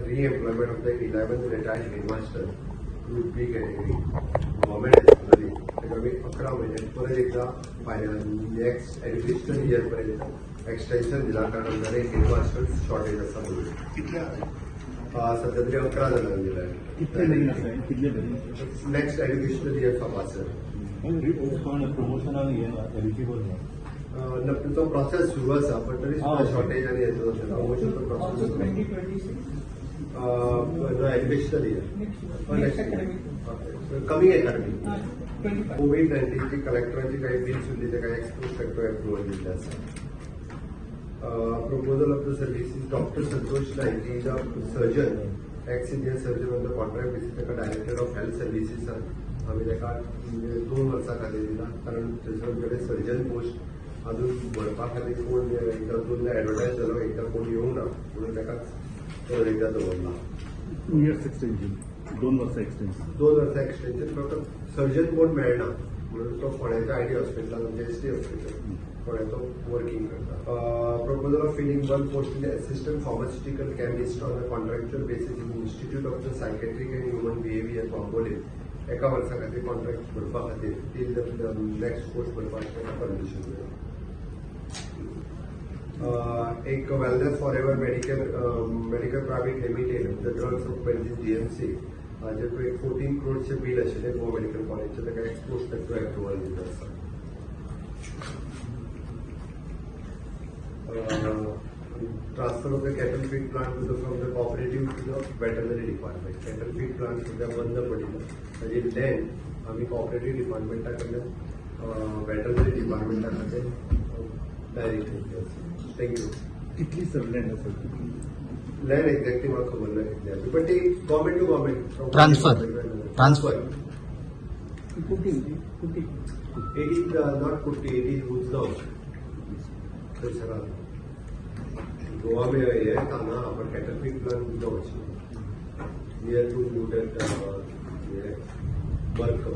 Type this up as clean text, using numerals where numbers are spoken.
re-employment of the 11th retired headmaster group B category government escalary त्याच्यामुळे 11 महिने परत एकदा नेक्स्ट एज्युकेशनल इयर पर्यंत एक्सटेन्शन दिला कारण आमच्याकडे हेडमास्टर शॉर्टेज असा म्हणून सध्या तरी 11 जणांना दिला आहे next educational year sir promotion eligible तो प्रोसेस सुरू असा पण तरी सुद्धा शॉर्टेज आणि याचं प्रमोशनचा प्रोसेस एज्युकेशनल इयर कमी अकॅडमी कोविड-19ची कलेक्टरांची काही बिल्स उरली ते काही एक्सपोज फॅक्टर अप्रुव्हल दिल्ले आसा proposal of the services Dr. Santosh Naik is a surgeon, ex-senior surgeon on the contract basis, the director of health services. आम्ही त्याका 2 वर्सां खातीर दिला कारण त्याच्याकडे सर्जन पोस्ट अजून भरपा खातीर कोण एकदा 2 एडवर्टायज जालो एकदा कोण येवंक ना म्हणून ताका एकदा दवरला 2 years extension 2 वर्सां एक्सटेन्शन 2 वर्सां एक्सटेन्शन फक्त सर्जन कोण मेळना म्हणून तो फोंड्याच्या आयडी हॉस्पिटलान म्हणजे एसटी हॉस्पिटल फोंड्याचो वर्किंग करता proposal of filling 1 post in assistant pharmaceutical chemist on a contractual basis in institute of the psychiatric and human behaviour Bambolim एका वर्सा खातीर कॉन्ट्रॅक्ट भरपा खातीर टील नेक्स्ट पोस्ट भरपाक परमिशन मेळ्ळा एक wellness for ever medical private limited the drugs of pencil GMC जेको एक 14 crore बील आशिल्लें गोवा मेडिकल कॉलेजचे ताका एक्सपोज फॅक्टर अप्रुवल दिल्लो आसा transfer of the cattle feed plant from the cooperative to the veterinary department cattle feed plant सध्या बंद पडिल्लो ताजी लँड आमी कॉपरेटिव्ह डिपार्टमेंटा कडल्यान वेटरनरी डिपार्टमेंटा खातीर डायरेक्ट केल्ली आसा थँक्यू कितली सर लँड आसा लँड एक्झॅक्टली म्हाका खबर ना कितली आसा पण ती government to government transfer it is not कुट्टी इट इज उजगांव थंयसर गोवा मे हे हांगा पण cattle feed plant Usgao near to Newton bulk